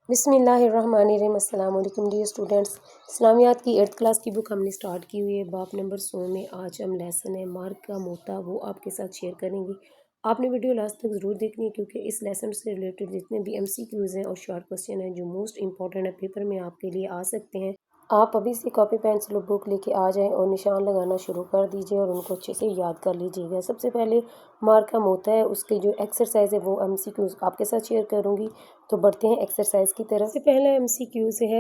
بسم اللہ الرحمن الرحیم۔ السلام علیکم ڈیئر اسٹوڈنٹس، اسلامیات کی 8th کلاس کی بک ہم نے سٹارٹ کی ہوئی ہے۔ باب نمبر 100 میں آج ہم لیسن ہے مارک کا موتا وہ آپ کے ساتھ شیئر کریں گے۔ آپ نے ویڈیو لاسٹ تک ضرور دیکھنی ہے کیونکہ اس لیسن سے ریلیٹڈ جتنے بھی MCQs ہیں اور شارٹ کوسچن ہیں جو موسٹ امپورٹنٹ ہے پیپر میں آپ کے لیے آ سکتے ہیں، آپ ابھی سے کاپی پینسل اور بک لے کے آ جائیں اور نشان لگانا شروع کر دیجئے اور ان کو اچھے سے یاد کر لیجئے گا۔ سب سے پہلے مارکا موتا ہے، اس کی جو ایکسرسائز ہے وہ MCQs آپ کے ساتھ شیئر کروں گی، تو بڑھتے ہیں ایکسرسائز کی طرف۔ سے پہلا MCQ سے ہے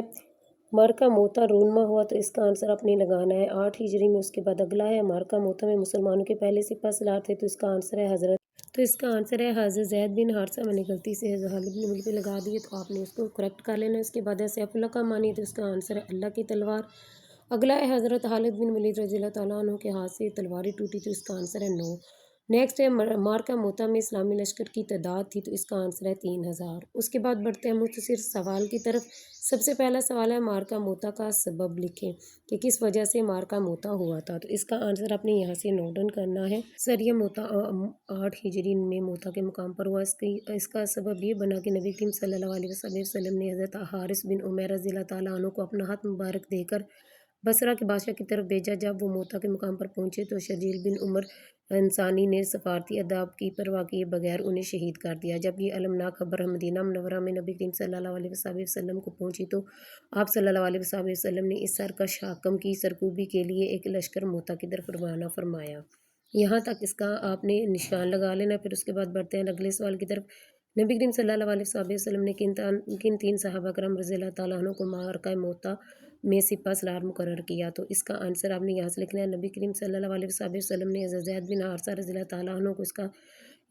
مارکا موتا رونما ہوا تو اس کا آنسر آپ نے لگانا ہے 8 ہجری میں۔ اس کے بعد اگلا ہے مارکا موتا میں مسلمانوں کے پہلے سپہ سالار تھے تو اس کا آنسر ہے حضرت حضرت زید بن حارثہ۔ میں نے غلطی سے خالد بن ولید پہ لگا دیے تو آپ نے اس کو کریکٹ کر لینا۔ اس کے بعد ہے سیف اللہ کا مانی تو اس کا آنسر ہے اللہ کی تلوار۔ اگلا ہے حضرت خالد بن ولید رضی اللہ تعالیٰ عنہ کے ہاتھ سے تلواری ٹوٹی تو اس کا آنسر ہے 9۔ نیکسٹ ہے مارکا موتا میں اسلامی لشکر کی تعداد تھی تو اس کا آنسر ہے 3000۔ اس کے بعد بڑھتے ہیں مختصر سوال کی طرف۔ سب سے پہلا سوال ہے مارکا موتا کا سبب لکھیں کہ کس وجہ سے مارکا موتا ہوا تھا، تو اس کا آنسر آپ نے یہاں سے نوٹ ڈاؤن کرنا ہے۔ سر یہ موتا 8 ہجری میں موتا کے مقام پر ہوا۔ اس کا سبب یہ بنا کہ نبی کریم صلی اللہ علیہ وسلم نے حضرت حارث بن عمیر رضی اللہ تعالیٰ عنہ کو اپنا ہاتھ مبارک دے کر بصرہ کے بادشاہ کی طرف بھیجا۔ جب وہ موتا کے مقام پر پہنچے تو شرجیل بن عمر انصاری نے سفارتی آداب کی پرواہ کیے بغیر انہیں شہید کر دیا۔ جب یہ المناک خبر مدینہ منورہ میں نبی کریم صلی اللہ علیہ وسلم کو پہنچی تو آپ صلی اللہ علیہ وسلم نے اس سرکش حاکم کی سرکوبی کے لیے ایک لشکر موتا کی طرف روانہ فرمایا۔ یہاں تک اس کا آپ نے نشان لگا لینا۔ پھر اس کے بعد بڑھتے ہیں اگلے سوال کی طرف۔ نبی کریم صلی اللہ علیہ وسلم نے کن 3 صحابہ کرام رضی اللہ تعالیٰ عنہ کو مارکہ موتا میں سپہ سالار مقرر کیا، تو اس کا آنسر آپ نے یہاں سے لکھنا ہے۔ نبی کریم صلی اللہ علیہ وسلم نے حضرت زید بن حارثہ رضی اللہ تعالیٰ عنہ کو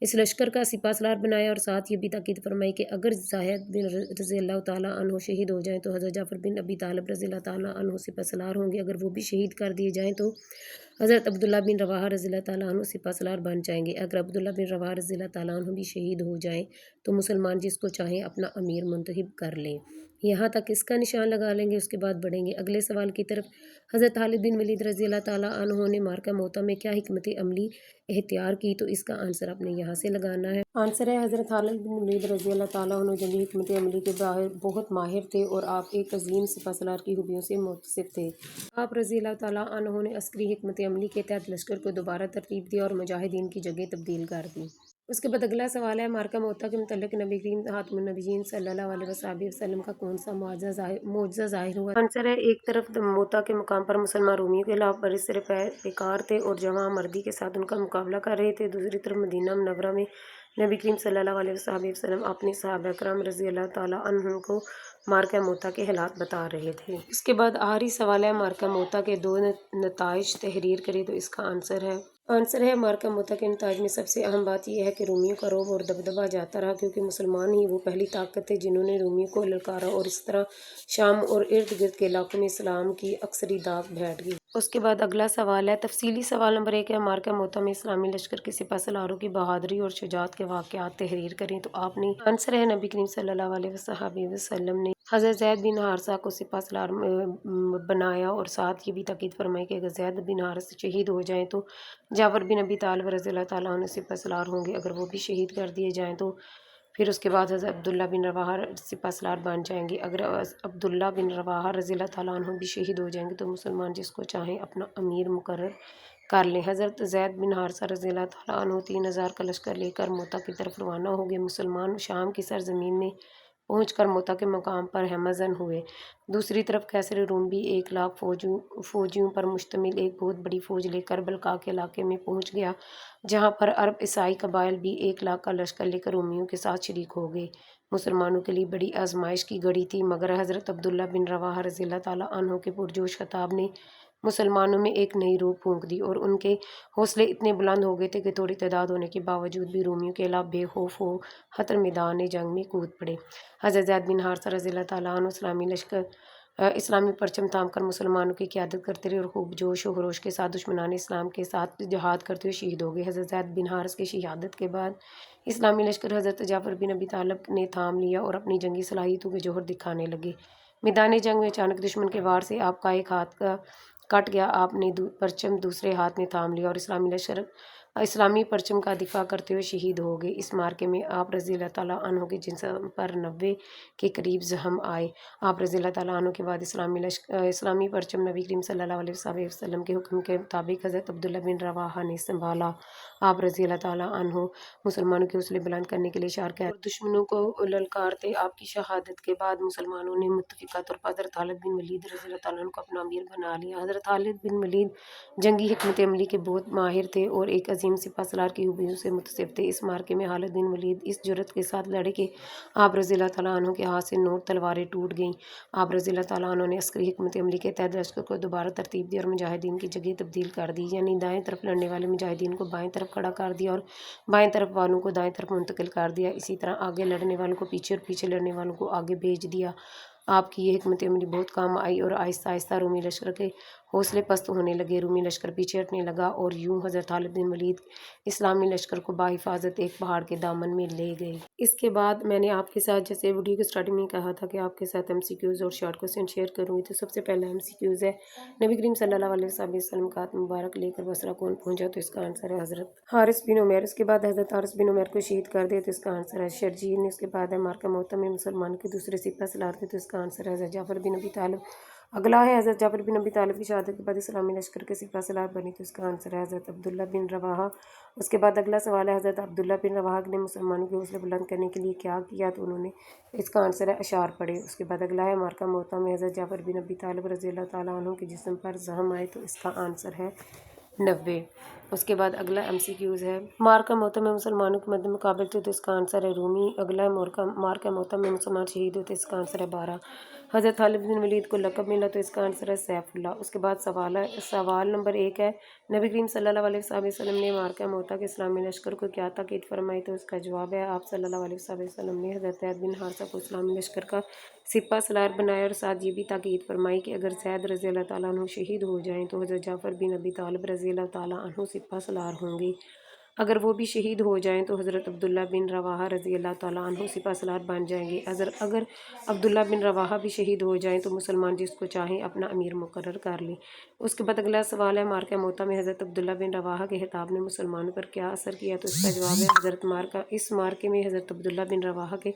اس لشکر کا سپہ سالار بنایا اور ساتھ یہ بھی تاکید فرمائی کہ اگر زید بن رضی اللہ تعالیٰ عنہ شہید ہو جائیں تو حضرت جعفر بن ابی طالب رضی اللہ تعالیٰ عنہ سپہ سالار ہوں گے، اگر وہ بھی شہید کر دیے جائیں تو حضرت عبداللہ بن رواحہ رضی اللہ تعالیٰ عنہ سپہ سالار بن جائیں گے، اگر عبداللہ بن رواحہ رضی اللہ تعالیٰ عنہ بھی شہید ہو جائیں تو مسلمان جس کو چاہیں اپنا امیر منتخب کر لیں۔ یہاں تک اس کا نشان لگا لیں گے۔ اس کے بعد بڑھیں گے اگلے سوال کی طرف۔ حضرت خالد بن ولید رضی اللہ تعالیٰ عنہ نے مارکہ موتا میں کیا حکمت عملی اختیار کی، تو اس کا آنسر آپ نے یہاں سے لگانا ہے۔ آنسر ہے حضرت خالد بن ولید رضی اللہ تعالیٰ عنہ جنگی حکمت عملی کے بہت ماہر تھے اور آپ ایک عظیم سپہ سالار کی خوبیوں سے متصف تھے۔ آپ رضی اللہ تعالیٰ عنہ نے عسکری حکمت عملی کے تحت لشکر کو دوبارہ ترتیب دی اور مجاہدین کی جگہ تبدیل کر دی۔ اس کے بعد اگلا سوال ہے مارکہ موتا کے متعلق نبی کریم خاتم النبیین صلی اللہ علیہ وسلم کا کون سا معجزہ ظاہر ہوا۔ آنسر ہے ایک طرف موتا کے مقام پر مسلمان رومیوں کے خلاف برسر پیکار تھے اور جواں مردی کے ساتھ ان کا مقابلہ کر رہے تھے، دوسری طرف مدینہ منورہ میں نبی کریم صلی اللہ علیہ وسلم اپنے صحابہ کرام رضی اللہ تعالیٰ عنہ کو مارکہ موتا کے حالات بتا رہے تھے۔ اس کے بعد آخری سوال ہے مارکہ موتا کے 2 نتائج تحریر کریں، تو اس کا آنسر ہے مارکہ موتا کے نتائج میں سب سے اہم بات یہ ہے کہ رومیوں کا رعب اور دبدبہ جاتا رہا کیونکہ مسلمان ہی وہ پہلی طاقت تھے جنہوں نے رومیوں کو للکارا اور اس طرح شام اور ارد گرد کے علاقوں میں اسلام کی اکثری داغ بیٹھ گئی۔ اس کے بعد اگلا سوال ہے تفصیلی سوال نمبر 1 ہے مارکہ موتا میں اسلامی لشکر کے سپہ سالاروں کی بہادری اور شجاعت کے واقعات تحریر کریں، تو آپ نے آنسر ہے نبی کریم صلی اللہ علیہ وسلم نے حضرت زید بن حارثہ کو سپہ سالار بنایا اور ساتھ یہ بھی تاکید فرمائی کہ اگر زید بن حارثہ شہید ہو جائیں تو جعفر بن ابی طالب رضی اللہ تعالیٰ عنہ سپہ سالار ہوں گے، اگر وہ بھی شہید کر دیے جائیں تو پھر اس کے بعد حضرت عبداللہ بن رواحہ سپہ سالار بن جائیں گے، اگر عبداللہ بن رواحہ رضی اللہ تعالیٰ عنہ بھی شہید ہو جائیں گے تو مسلمان جس کو چاہیں اپنا امیر مقرر کر لیں۔ حضرت زید بن حارثہ رضی اللہ تعالیٰ عنہ 3000 کا لشکر لے کر موتا کی طرف روانہ ہو گئے۔ مسلمان شام کی سرزمین میں پہنچ کر موتا کے مقام پر ہمہ ہوئے۔ دوسری طرف قیصر روم بھی 1,00,000 فوجیوں پر مشتمل ایک بہت بڑی فوج لے کر بلقاء کے علاقے میں پہنچ گیا، جہاں پر عرب عیسائی قبائل بھی 1,00,000 کا لشکر لے کر رومیوں کے ساتھ شریک ہو گئے۔ مسلمانوں کے لیے بڑی آزمائش کی گھڑی تھی، مگر حضرت عبداللہ بن رواحہ رضی اللہ تعالیٰ عنہ کے پرجوش خطاب نے مسلمانوں میں ایک نئی روح پھونک دی اور ان کے حوصلے اتنے بلند ہو گئے تھے کہ تھوڑی تعداد ہونے کے باوجود بھی رومیوں کے خلاف بے خوف و خطر میدان جنگ میں کود پڑے۔ حضرت زید بن حارثہ رضی اللہ تعالیٰ عنہ اسلامی پرچم تھام کر مسلمانوں کی قیادت کرتے رہے اور خوب جوش و خروش کے ساتھ دشمنان اسلام کے ساتھ جہاد کرتے ہوئے شہید ہو گئے۔ حضرت زید بن حارثہ کی شہادت کے بعد اسلامی لشکر حضرت جعفر بن ابی طالب نے تھام لیا اور اپنی جنگی صلاحیتوں کے جوہر دکھانے لگے۔ میدان جنگ میں اچانک دشمن کے وار سے آپ کا ایک ہاتھ کٹ گیا، آپ نے پرچم دوسرے ہاتھ میں تھام لیا اور اسلامی لشکر اسلامی پرچم کا دفاع کرتے ہوئے شہید ہو گئے۔ اس مارکے میں آپ رضی اللہ تعالیٰ عنہ کے جسم پر 90 کے قریب زخم آئے۔ آپ رضی اللہ تعالیٰ عنہ کے بعد اسلامی پرچم نبی کریم صلی اللہ علیہ وسلم کے حکم کے مطابق حضرت عبداللہ بن رواحہ نے سنبھالا۔ آپ رضی اللہ تعالیٰ عنہ مسلمانوں کے حوصلے بلند کرنے کے لیے اشعار کہتے اور دشمنوں کو للکارتے۔ آپ کی شہادت کے بعد مسلمانوں نے متفقہ طور پر حضرت خالد بن ولید رضی اللہ تعالیٰ عنہ کو اپنا امیر بنا لیا۔ حضرت خالد بن ولید جنگی حکمت عملی کے بہت ماہر تھے اور ایک عظیم سپہ سالار کی خوبیوں سے متصف تھے۔ اس مارکے میں خالد بن ولید اس جرأت کے ساتھ لڑے کہ آپ رضی اللہ تعالیٰ عنہ کے ہاتھ سے 9 تلواریں ٹوٹ گئیں۔ آپ رضی اللہ تعالیٰ عنہ نے عسکری حکمت عملی کے تحت لشکر کو دوبارہ ترتیب دی اور مجاہدین کی جگہ تبدیل کر دی، یعنی دائیں طرف لڑنے والے مجاہدین کو بائیں طرف کھڑا کر دیا اور بائیں طرف والوں کو دائیں طرف منتقل کر دیا۔ اسی طرح آگے لڑنے والوں کو پیچھے اور پیچھے لڑنے والوں کو آگے بھیج دیا۔ آپ کی یہ حکمت عملی بہت کام آئی اور آہستہ آہستہ رومی لشکر کے حوصلے پست ہونے لگے، رومی لشکر پیچھے ہٹنے لگا اور یوں حضرت خالد بن ولید اسلامی لشکر کو بحفاظت ایک پہاڑ کے دامن میں لے گئے۔ اس کے بعد میں نے آپ کے ساتھ جیسے ویڈیو کے اسٹارٹنگ میں کہا تھا کہ آپ کے ساتھ MCQs اور شارٹ کوسچن شیئر کروں گی، تو سب سے پہلا MCQs ہے نبی کریم صلی اللہ علیہ وسلم کا ہاتھ مبارک لے کر بصرہ کون پہنچا؟ تو اس کا آنسر ہے حضرت حارث بن عمیر۔ اس کے بعد حضرت حارث بن عمیر کو شہید کر دیا، تو اس کا آنسر ہے شرجیل۔ اس کے بعد ہے مارکہ موتا میں مسلمانوں کے دوسرے سپہ سالار تھے، تو اس کا آنسر ہے حضرت جعفر بن ابی طالب۔ اگلا ہے حضرت جعفر بن ابی طالب کی شہادت کے بعد اسلامی لشکر کے سپہ سالار بنے، تو اس کا آنسر ہے حضرت عبداللہ بن رواحہ۔ اس کے بعد اگلا سوال ہے حضرت عبداللہ بن رواحہ نے مسلمانوں کے حوصلے بلند کرنے کے لیے کیا کیا؟ تو انہوں نے اس کا آنسر ہے اشعار پڑھے۔ اس کے بعد اگلا ہے مارکہ موتا میں حضرت جعفر بن ابی طالب رضی اللہ تعالیٰ عنہ کے جسم پر زخم آئے، تو اس کا آنسر ہے 90۔ اس کے بعد اگلا MCQs ہے مارکہ موتا میں مسلمانوں کے مد مقابل تھے، تو اس کا آنسر ہے رومی۔ اگلا ہے مارکہ موتا میں مسلمان شہید ہوتے، اس کا آنسر ہے 12۔ حضرت خالد بن ولید کو لقب ملا، تو اس کا آنسر ہے سیف اللہ۔ اس کے بعد سوال نمبر 1 ہے نبی کریم صلی اللہ علیہ وسلم نے مارکہ موتا کے اسلامی لشکر کو کیا تاکید فرمائی؟ تو اس کا جواب ہے آپ صلی اللہ علیہ وسلم نے حضرت زید بن حارثہ کو اسلامی لشکر کا سپہ سالار بنایا اور ساتھ یہ بھی تاکید فرمائی کہ اگر زید رضی اللہ تعالیٰ عنہ شہید ہو جائیں تو حضرت جعفر بن ابی طالب رضی اللہ تعالیٰ عنہ سپہ سالار ہوں گے، اگر وہ بھی شہید ہو جائیں تو حضرت عبداللہ بن رواحہ رضی اللہ تعالیٰ عنہ سپہ سالار بن جائیں گے، اگر عبداللہ بن رواحہ بھی شہید ہو جائیں تو مسلمان جس کو چاہیں اپنا امیر مقرر کر لیں۔ اس کے بعد اگلا سوال ہے مارکہ موتا میں حضرت عبداللہ بن رواحہ کے خطاب نے مسلمانوں پر کیا اثر کیا؟ تو اس کا جواب ہے اس مارکے میں حضرت عبداللہ بن رواحہ کے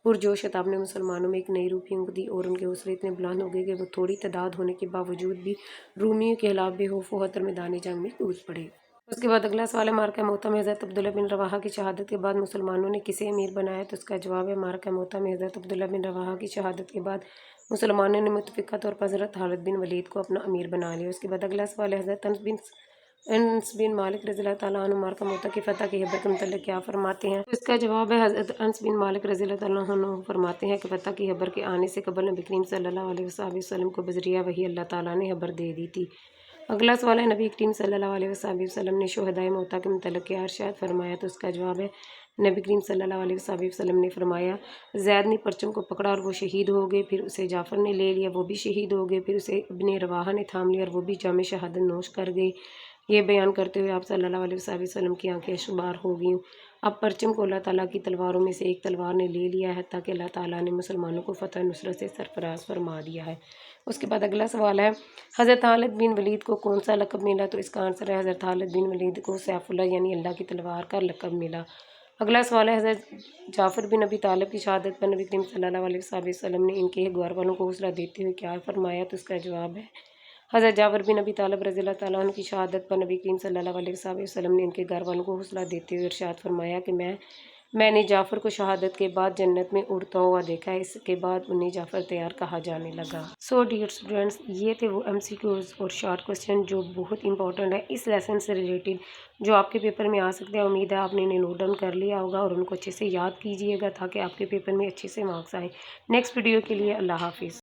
پرجوش خطاب نے مسلمانوں میں ایک نئی روح پھونک دی اور ان کے حوصلے اتنے بلند ہو گئے کہ وہ تھوڑی تعداد ہونے کے باوجود بھی رومیوں کے خلاف بے خوف و خطر میدان جنگ میں کود پڑے۔ اس کے بعد اگلا سوال ہے مارکہ موتا میں حضرت عبداللہ بن رواحہ کی شہادت کے بعد مسلمانوں نے کسے امیر بنایا؟ تو اس کا جواب ہے مارکہ موتا میں حضرت عبداللہ بن رواحہ کی شہادت کے بعد مسلمانوں نے متفقہ طور پر حضرت خالد بن ولید کو اپنا امیر بنا لیا۔ اس کے بعد اگلا سوال ہے حضرت انس بن مالک رضی اللہ تعالیٰ عنہ مارکہ موتا کی فتح کی خبر کے متعلق کیا فرماتے ہیں؟ تو اس کا جواب ہے حضرت انس بن مالک رضی اللہ تعالیٰ عنہ فرماتے ہیں کہ فتح کی خبر کے آنے سے قبل نبی کریم صلی اللہ علیہ وسلم کو بذریعہ وحی اللہ تعالیٰ نے خبر دے دی تھی۔ اگلا سوال ہے نبی کریم صلی اللہ علیہ وسلم نے شہدائے موتا کے متعلق کیا ارشاد فرمایا؟ تو اس کا جواب ہے نبی کریم صلی اللہ علیہ وسلم نے فرمایا زید نے پرچم کو پکڑا اور وہ شہید ہو گئے، پھر اسے جعفر نے لے لیا، وہ بھی شہید ہو گئے، پھر اسے ابن رواحہ نے تھام لیا اور وہ بھی جام شہادت نوش کر گئے۔ یہ بیان کرتے ہوئے آپ صلی اللہ علیہ وسلم کی آنکھیں اشکبار ہو گئیں۔ اب پرچم کو اللہ تعالیٰ کی تلواروں میں سے ایک تلوار نے لے لیا ہے تاکہ اللہ تعالیٰ نے مسلمانوں کو فتح نصرت سے سرفراز فرما دیا ہے۔ اس کے بعد اگلا سوال ہے حضرت خالد بن ولید کو کون سا لقب ملا؟ تو اس کا آنسر ہے حضرت خالد بن ولید کو سیف اللہ یعنی اللہ کی تلوار کا لقب ملا۔ اگلا سوال ہے حضرت جعفر بن ابی طالب کی شہادت پر نبی کریم صلی اللہ علیہ وسلم نے ان کے گھر والوں کو حوصلہ دیتے ہوئے کیا فرمایا؟ تو اس کا جواب ہے حضرت جعفر بن ابی طالب رضی اللہ تعالیٰ عنہ کی شہادت پر نبی کریم صلی اللہ علیہ وسلم نے ان کے گھر والوں کو حوصلہ دیتے ہوئے ارشاد فرمایا کہ میں نے جعفر کو شہادت کے بعد جنت میں اڑتا ہوا دیکھا ہے، اس کے بعد انہیں جعفر تیار کہا جانے لگا۔ سو ڈیئر اسٹوڈینٹس، یہ تھے وہ MCQs اور شارٹ کوسچن جو بہت امپورٹنٹ ہے اس لیسن سے ریلیٹڈ، جو آپ کے پیپر میں آ سکتے ہیں۔ امید ہے آپ نے انہیں نوٹ ڈاؤن کر لیا ہوگا اور ان کو اچھے سے یاد کیجیے گا تاکہ آپ کے پیپر میں اچھے سے مارکس آئیں۔ نیکسٹ ویڈیو کے لیے اللہ حافظ۔